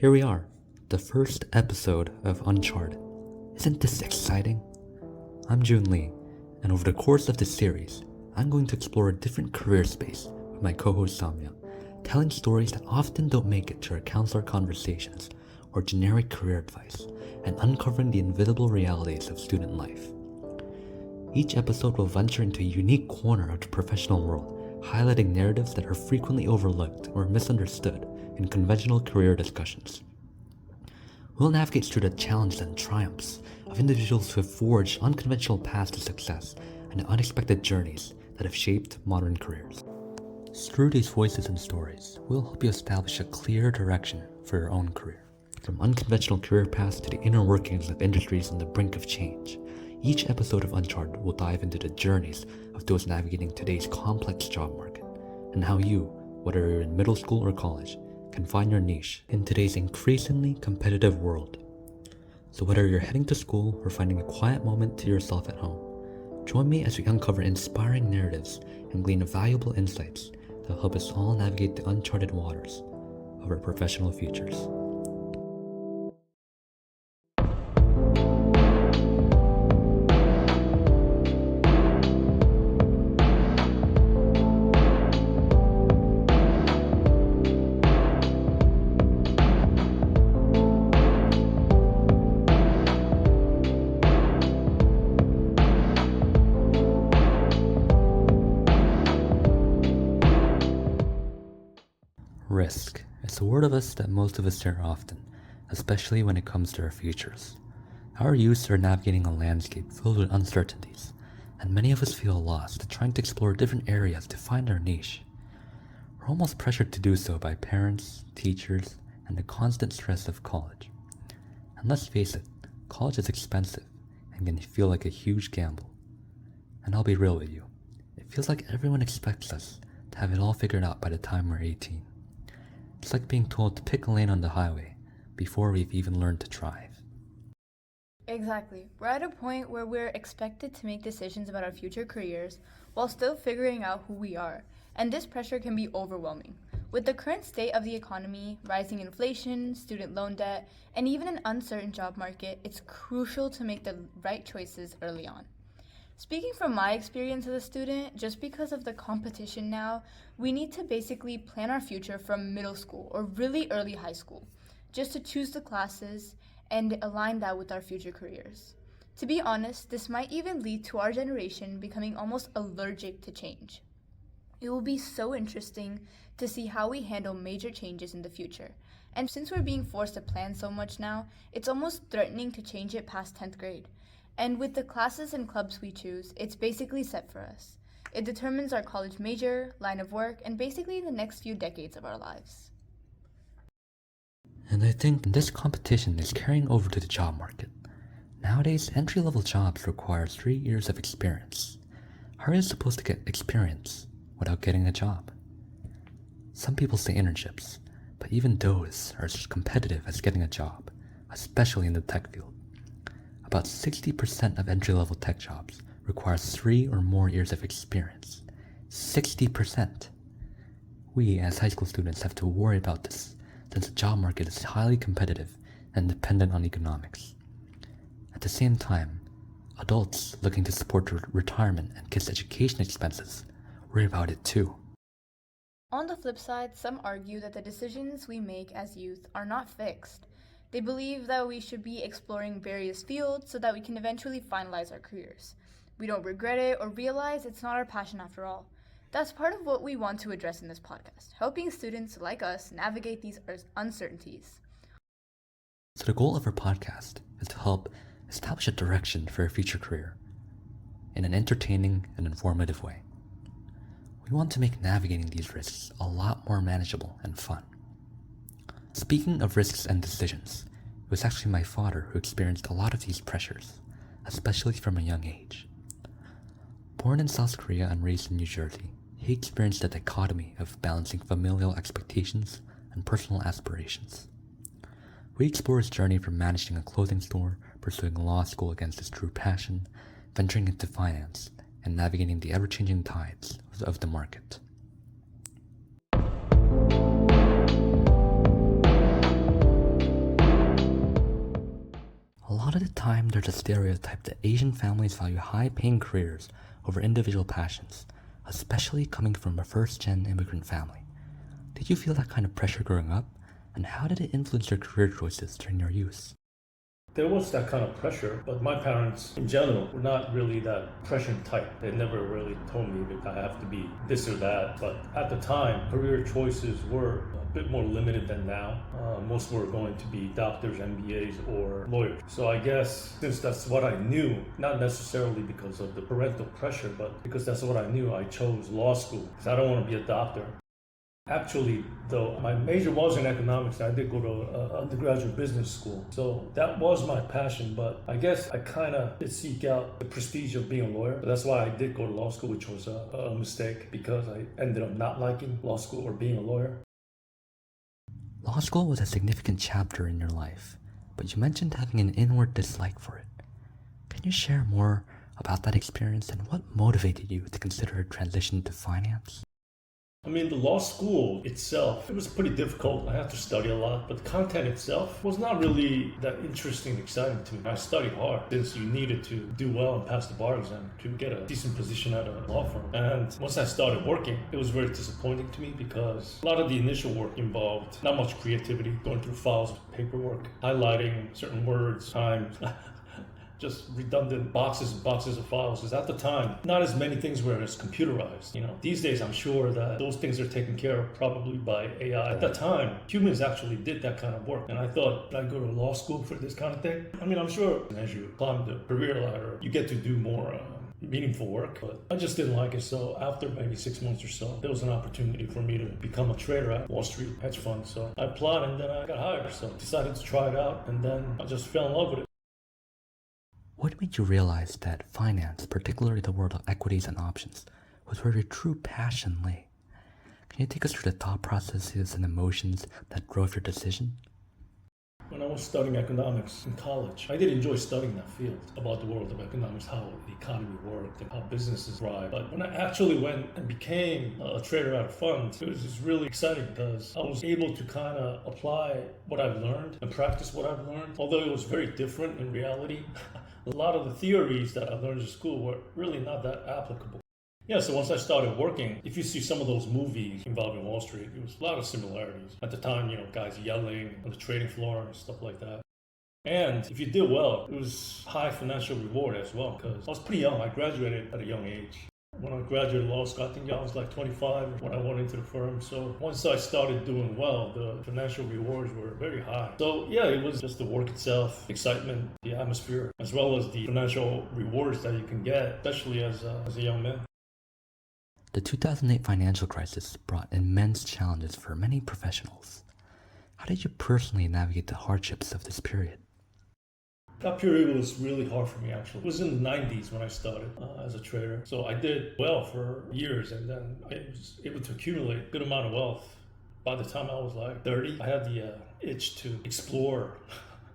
Here we are, the first episode of Uncharted. Isn't this exciting? I'm Jun Lee, and over the course of this series, I'm going to explore a different career space with my co-host Samya, telling stories that often don't make it to our counselor conversations or generic career advice, and uncovering the invisible realities of student life. Each episode will venture into a unique corner of the professional world, highlighting narratives that are frequently overlooked or misunderstood in conventional career discussions. We'll navigate through the challenges and triumphs of individuals who have forged unconventional paths to success and the unexpected journeys that have shaped modern careers. Through these voices and stories, we'll help you establish a clear direction for your own career. From unconventional career paths to the inner workings of industries on the brink of change, each episode of Uncharted will dive into the journeys of those navigating today's complex job market, and how you, whether you're in middle school or college, can find your niche in today's increasingly competitive world. So whether you're heading to school or finding a quiet moment to yourself at home, join me as we uncover inspiring narratives and glean valuable insights that help us all navigate the uncharted waters of our professional futures. Risk. It's a word of us that most of us hear often, especially when it comes to our futures. Our youths are navigating a landscape filled with uncertainties, and many of us feel lost, trying to explore different areas to find our niche. We're almost pressured to do so by parents, teachers, and the constant stress of college. And let's face it, college is expensive and can feel like a huge gamble. And I'll be real with you, it feels like everyone expects us to have it all figured out by the time we're 18. It's like being told to pick a lane on the highway before we've even learned to drive. Exactly. We're at a point where we're expected to make decisions about our future careers while still figuring out who we are, and this pressure can be overwhelming. With the current state of the economy, rising inflation, student loan debt, and even an uncertain job market, it's crucial to make the right choices early on. Speaking from my experience as a student, just because of the competition now, we need to basically plan our future from middle school or really early high school, just to choose the classes and align that with our future careers. To be honest, this might even lead to our generation becoming almost allergic to change. It will be so interesting to see how we handle major changes in the future. And since we're being forced to plan so much now, it's almost threatening to change it past 10th grade. And with the classes and clubs we choose, it's basically set for us. It determines our college major, line of work, and basically the next few decades of our lives. And I think this competition is carrying over to the job market. Nowadays, entry-level jobs require 3 years of experience. How are you supposed to get experience without getting a job? Some people say internships, but even those are as competitive as getting a job, especially in the tech field. About 60% of entry-level tech jobs require 3 or more years of experience. 60%! We, as high school students, have to worry about this, since the job market is highly competitive and dependent on economics. At the same time, adults looking to support their retirement and kids' education expenses worry about it too. On the flip side, some argue that the decisions we make as youth are not fixed. They believe that we should be exploring various fields so that we can eventually finalize our careers. We don't regret it or realize it's not our passion after all. That's part of what we want to address in this podcast, helping students like us navigate these uncertainties. So the goal of our podcast is to help establish a direction for your future career in an entertaining and informative way. We want to make navigating these risks a lot more manageable and fun. Speaking of risks and decisions, it was actually my father who experienced a lot of these pressures, especially from a young age. Born in South Korea and raised in New Jersey, he experienced the dichotomy of balancing familial expectations and personal aspirations. We explore his journey from managing a clothing store, pursuing law school against his true passion, venturing into finance, and navigating the ever-changing tides of the market. time, there's a stereotype that Asian families value high-paying careers over individual passions, especially coming from a first-gen immigrant family. Did you feel that kind of pressure growing up? And how did it influence your career choices during your youth? There was that kind of pressure, but my parents in general were not really that pressure type. They never really told me that I have to be this or that. But at the time, career choices were a bit more limited than now. Most were going to be doctors, MBAs, or lawyers. So I guess since that's what I knew, not necessarily because of the parental pressure, but because that's what I knew, I chose law school because I don't want to be a doctor. Actually, though, my major was in economics. I did go to undergraduate business school. So that was my passion, but I guess I kind of did seek out the prestige of being a lawyer. That's why I did go to law school, which was a mistake because I ended up not liking law school or being a lawyer. Law school was a significant chapter in your life, but you mentioned having an inward dislike for it. Can you share more about that experience and what motivated you to consider a transition to finance? I mean, the law school itself, it was pretty difficult. I had to study a lot, but the content itself was not really that interesting and exciting to me. I studied hard since you needed to do well and pass the bar exam to get a decent position at a law firm. And once I started working, it was very disappointing to me because a lot of the initial work involved not much creativity, going through files of paperwork, highlighting certain words, times. Just redundant boxes and boxes of files. Because at the time, not as many things were as computerized. These days, I'm sure that those things are taken care of probably by AI. At that time, humans actually did that kind of work. And I thought, did I go to law school for this kind of thing? I mean, I'm sure as you climb the career ladder, you get to do more meaningful work, but I just didn't like it. So after maybe 6 months or so, there was an opportunity for me to become a trader at Wall Street hedge fund. So I applied and then I got hired. So decided to try it out and then I just fell in love with it. What made you realize that finance, particularly the world of equities and options, was where your true passion lay? Can you take us through the thought processes and emotions that drove your decision? When I was studying economics in college, I did enjoy studying that field about the world of economics, how the economy worked and how businesses thrive. But when I actually went and became a trader at a fund, it was just really exciting because I was able to kind of apply what I've learned and practice what I've learned. Although it was very different in reality, a lot of the theories that I learned in school were really not that applicable. Yeah, so once I started working, if you see some of those movies involving Wall Street, it was a lot of similarities. At the time, guys yelling on the trading floor and stuff like that. And if you did well, it was high financial reward as well because I was pretty young. I graduated at a young age. When I graduated law school, I think I was like 25 when I went into the firm. So once I started doing well, the financial rewards were very high. So yeah, it was just the work itself, excitement, the atmosphere, as well as the financial rewards that you can get, especially as a young man. The 2008 financial crisis brought immense challenges for many professionals. How did you personally navigate the hardships of this period? That period was really hard for me, actually. It was in the 90s when I started as a trader. So I did well for years, and then I was able to accumulate a good amount of wealth. By the time I was like 30, I had the itch to explore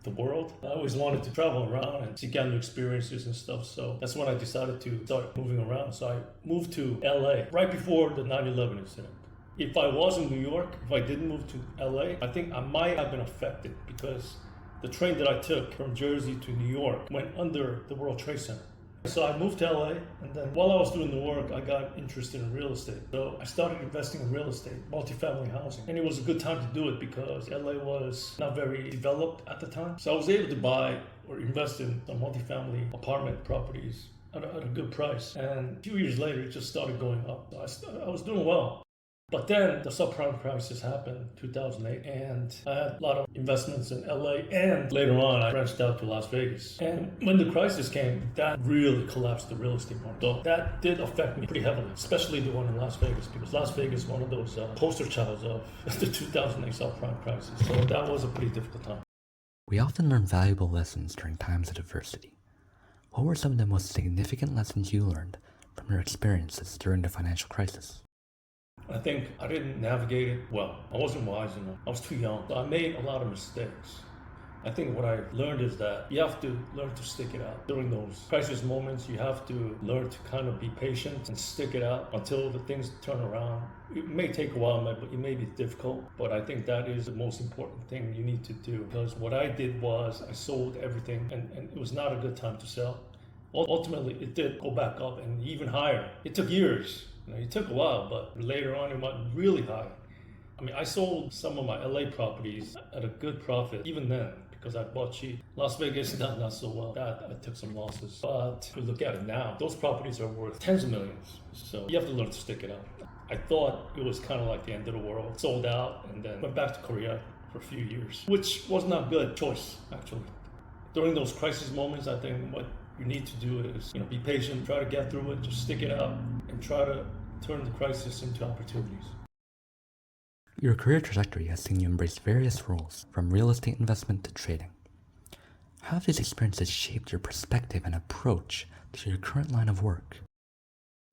the world. I always wanted to travel around and seek out new experiences and stuff. So that's when I decided to start moving around. So I moved to LA right before the 9/11 incident. If I was in New York, if I didn't move to LA, I think I might have been affected because the train that I took from Jersey to New York went under the World Trade Center. So I moved to LA, and then while I was doing the work, I got interested in real estate. So I started investing in real estate, multifamily housing. And it was a good time to do it because LA was not very developed at the time. So I was able to buy or invest in some multifamily apartment properties at a good price. And a few years later, it just started going up. So I was doing well. But then the subprime crisis happened, 2008, and I had a lot of investments in LA, and later on I branched out to Las Vegas. And when the crisis came, that really collapsed the real estate market. So that did affect me pretty heavily, especially the one in Las Vegas, because Las Vegas is one of those poster childs of the 2008 subprime crisis. So that was a pretty difficult time. We often learn valuable lessons during times of adversity. What were some of the most significant lessons you learned from your experiences during the financial crisis? I think I didn't navigate it well. I wasn't wise enough. I was too young. So I made a lot of mistakes. I think what I learned is that you have to learn to stick it out. During those crisis moments, you have to learn to kind of be patient and stick it out until the things turn around. It may take a while, it may be difficult, but I think that is the most important thing you need to do. Because what I did was I sold everything, and it was not a good time to sell. Ultimately, it did go back up and even higher. It took years. It took a while, but later on it went really high. I mean, I sold some of my LA properties at a good profit, even then, because I bought cheap. Las Vegas, not so well. I took some losses. But if you look at it now, those properties are worth tens of millions. So you have to learn to stick it out. I thought it was kind of like the end of the world. Sold out and then went back to Korea for a few years, which was not a good choice, actually. During those crisis moments, I think what you need to do is, be patient, try to get through it, just stick it out, and try to turn the crisis into opportunities. Your career trajectory has seen you embrace various roles, from real estate investment to trading. How have these experiences shaped your perspective and approach to your current line of work?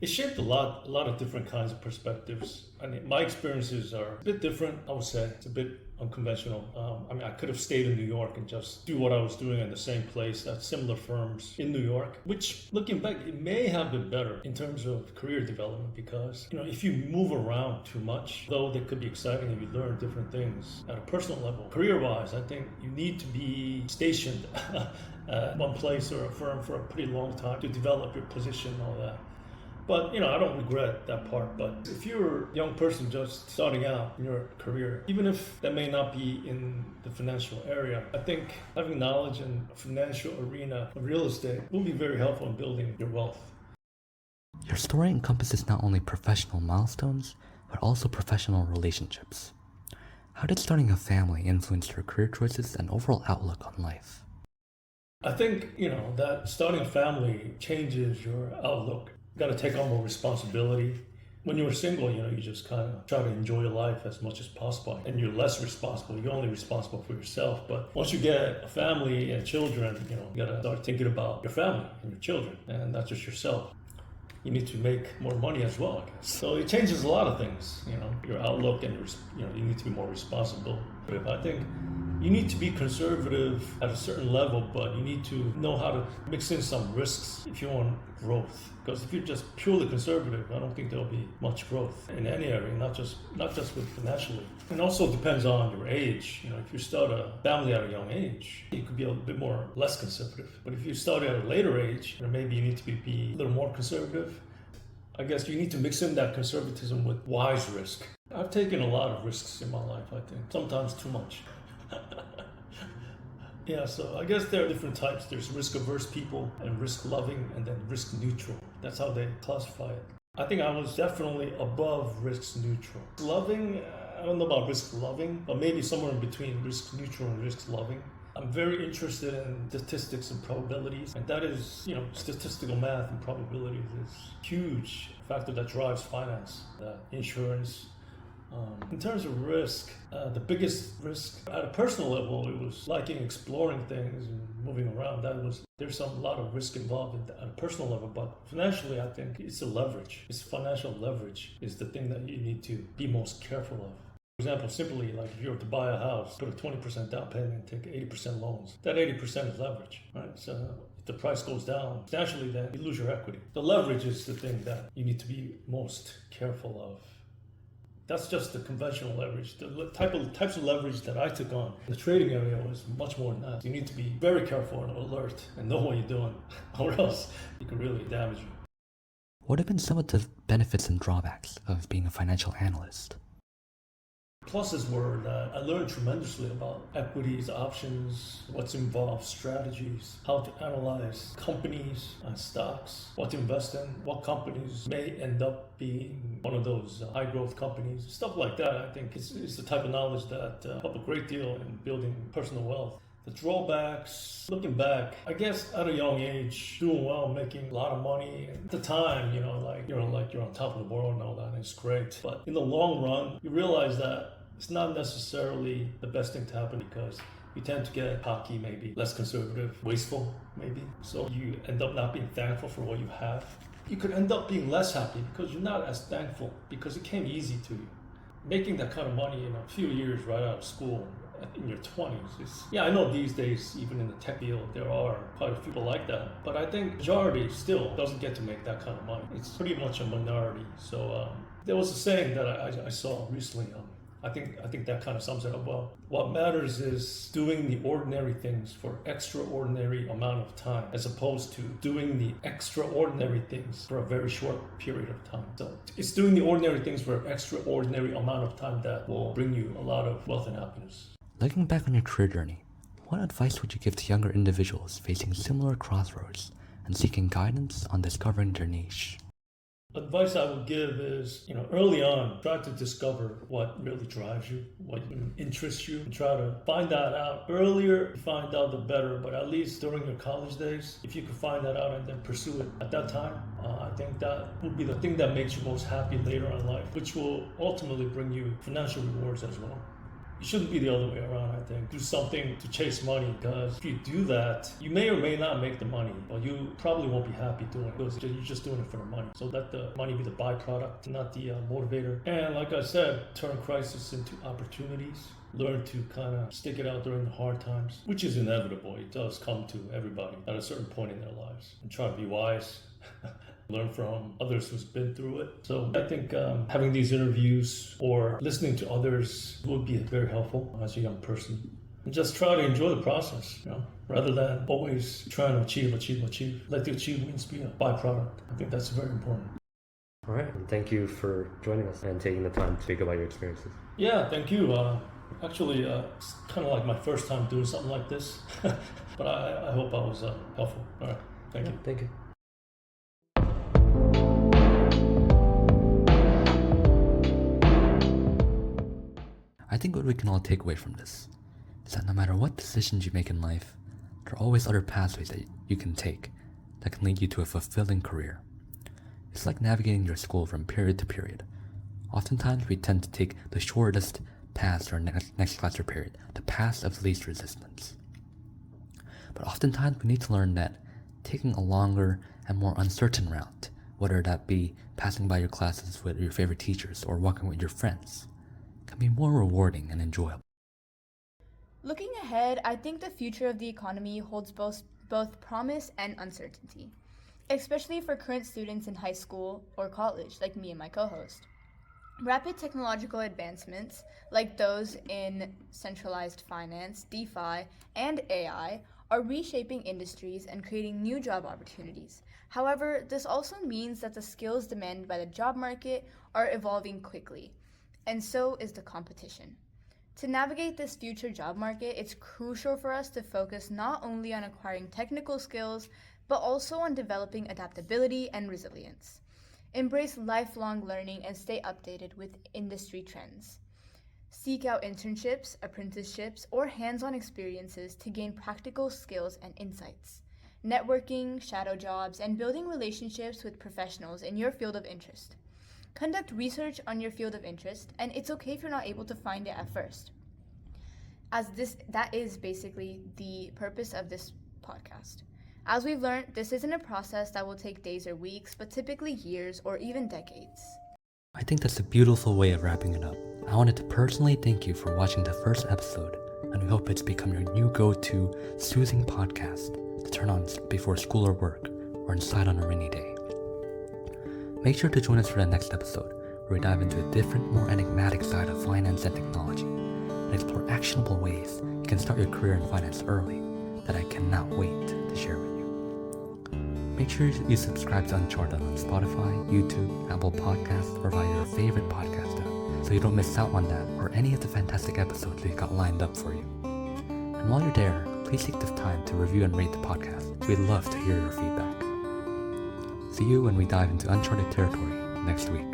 It shaped a lot of different kinds of perspectives. I mean, my experiences are a bit different, I would say. It's a bit unconventional. I could have stayed in New York and just do what I was doing in the same place at similar firms in New York, which, looking back, it may have been better in terms of career development because, if you move around too much, though they could be exciting and you learn different things at a personal level, career-wise, I think you need to be stationed at one place or a firm for a pretty long time to develop your position and all that. But, I don't regret that part. But if you're a young person just starting out in your career, even if that may not be in the financial area, I think having knowledge in the financial arena of real estate will be very helpful in building your wealth. Your story encompasses not only professional milestones, but also professional relationships. How did starting a family influence your career choices and overall outlook on life? I think, that starting a family changes your outlook. You got to take on more responsibility. When you're single, you just kind of try to enjoy your life as much as possible, and you're less responsible. You're only responsible for yourself. But once you get a family and children, you got to start thinking about your family and your children, and not just yourself. You need to make more money as well, I guess. So it changes a lot of things, your outlook, and you need to be more responsible. But I think you need to be conservative at a certain level, but you need to know how to mix in some risks if you want growth. Because if you're just purely conservative, I don't think there'll be much growth in any area, not just with financially. And also depends on your age. If you start a family at a young age, you could be a bit less conservative. But if you start at a later age, maybe you need to be a little more conservative. I guess you need to mix in that conservatism with wise risk. I've taken a lot of risks in my life, I think. Sometimes too much. Yeah, so I guess there are different types. There's risk-averse people and risk-loving and then risk-neutral. That's how they classify it. I think I was definitely above risk-neutral. Loving, I don't know about risk-loving, but maybe somewhere in between risk-neutral and risk-loving. I'm very interested in statistics and probabilities, and that is, statistical math and probabilities is huge factor that drives finance, insurance. In terms of risk, the biggest risk at a personal level, it was liking exploring things and moving around. There's a lot of risk involved at a personal level, but financially, I think it's a leverage. It's financial leverage is the thing that you need to be most careful of. For example, simply like if you were to buy a house, put a 20% down payment and take 80% loans, that 80% is leverage, right? So if the price goes down substantially, then you lose your equity. The leverage is the thing that you need to be most careful of. That's just the conventional leverage. The types of leverage that I took on in the trading area was much more than that. You need to be very careful and alert and know what you're doing, or else it can really damage you. What have been some of the benefits and drawbacks of being a financial analyst? Pluses were that I learned tremendously about equities, options, what's involved, strategies, how to analyze companies and stocks, what to invest in, what companies may end up being one of those high growth companies. Stuff like that, I think, is the type of knowledge that help a great deal in building personal wealth. The drawbacks, looking back, I guess at a young age, doing well, making a lot of money. At the time, you're on top of the world and all that, and it's great. But in the long run, you realize that it's not necessarily the best thing to happen because you tend to get cocky, maybe less conservative, wasteful, maybe. So you end up not being thankful for what you have. You could end up being less happy because you're not as thankful because it came easy to you. Making that kind of money in a few years right out of school, in your 20s. Yeah, I know these days, even in the tech field, there are quite a few people like that. But I think majority still doesn't get to make that kind of money. It's pretty much a minority. So there was a saying that I saw recently. I think that kind of sums it up well. What matters is doing the ordinary things for extraordinary amount of time, as opposed to doing the extraordinary things for a very short period of time. So it's doing the ordinary things for an extraordinary amount of time that will bring you a lot of wealth and happiness. Looking back on your career journey, what advice would you give to younger individuals facing similar crossroads and seeking guidance on discovering their niche? Advice I would give is, early on, try to discover what really drives you, what interests you, and try to find that out. Earlier you find out, the better, but at least during your college days, if you could find that out and then pursue it at that time, I think that would be the thing that makes you most happy later in life, which will ultimately bring you financial rewards as well. It shouldn't be the other way around, I think. Do something to chase money, because if you do that, you may or may not make the money, but you probably won't be happy doing it because you're just doing it for the money. So let the money be the byproduct, not the motivator. And like I said, turn crisis into opportunities. Learn to kind of stick it out during the hard times, which is inevitable. It does come to everybody at a certain point in their lives. And try to be wise. Learn from others who's been through it. So I think having these interviews or listening to others would be very helpful as a young person. And just try to enjoy the process, rather than always trying to achieve. Let the achievements be a byproduct. I think that's very important. All right, and thank you for joining us and taking the time to speak about your experiences. Yeah, thank you. Actually, it's kind of like my first time doing something like this, but I hope I was helpful. All right, thank you. Thank you. I think what we can all take away from this is that no matter what decisions you make in life, there are always other pathways that you can take that can lead you to a fulfilling career. It's like navigating your school from period to period. Oftentimes we tend to take the shortest path to our next class or period, the path of least resistance. But oftentimes we need to learn that taking a longer and more uncertain route, whether that be passing by your classes with your favorite teachers or walking with your friends, can be more rewarding and enjoyable. Looking ahead, I think the future of the economy holds both promise and uncertainty, especially for current students in high school or college, like me and my co-host. Rapid technological advancements, like those in centralized finance, DeFi, and AI, are reshaping industries and creating new job opportunities. However, this also means that the skills demanded by the job market are evolving quickly, and so is the competition. To navigate this future job market, it's crucial for us to focus not only on acquiring technical skills, but also on developing adaptability and resilience. Embrace lifelong learning and stay updated with industry trends. Seek out internships, apprenticeships, or hands-on experiences to gain practical skills and insights. Networking, shadow jobs, and building relationships with professionals in your field of interest. Conduct research on your field of interest, and it's okay if you're not able to find it at first, as that is basically the purpose of this podcast. As we've learned, this isn't a process that will take days or weeks, but typically years or even decades. I think that's a beautiful way of wrapping it up. I wanted to personally thank you for watching the first episode, and we hope it's become your new go-to soothing podcast to turn on before school or work, or inside on a rainy day. Make sure to join us for the next episode, where we dive into a different, more enigmatic side of finance and technology, and explore actionable ways you can start your career in finance early that I cannot wait to share with you. Make sure you subscribe to Uncharted on Spotify, YouTube, Apple Podcasts, or via your favorite podcast app, so you don't miss out on that or any of the fantastic episodes we've got lined up for you. And while you're there, please take the time to review and rate the podcast. We'd love to hear your feedback. See you when we dive into uncharted territory next week.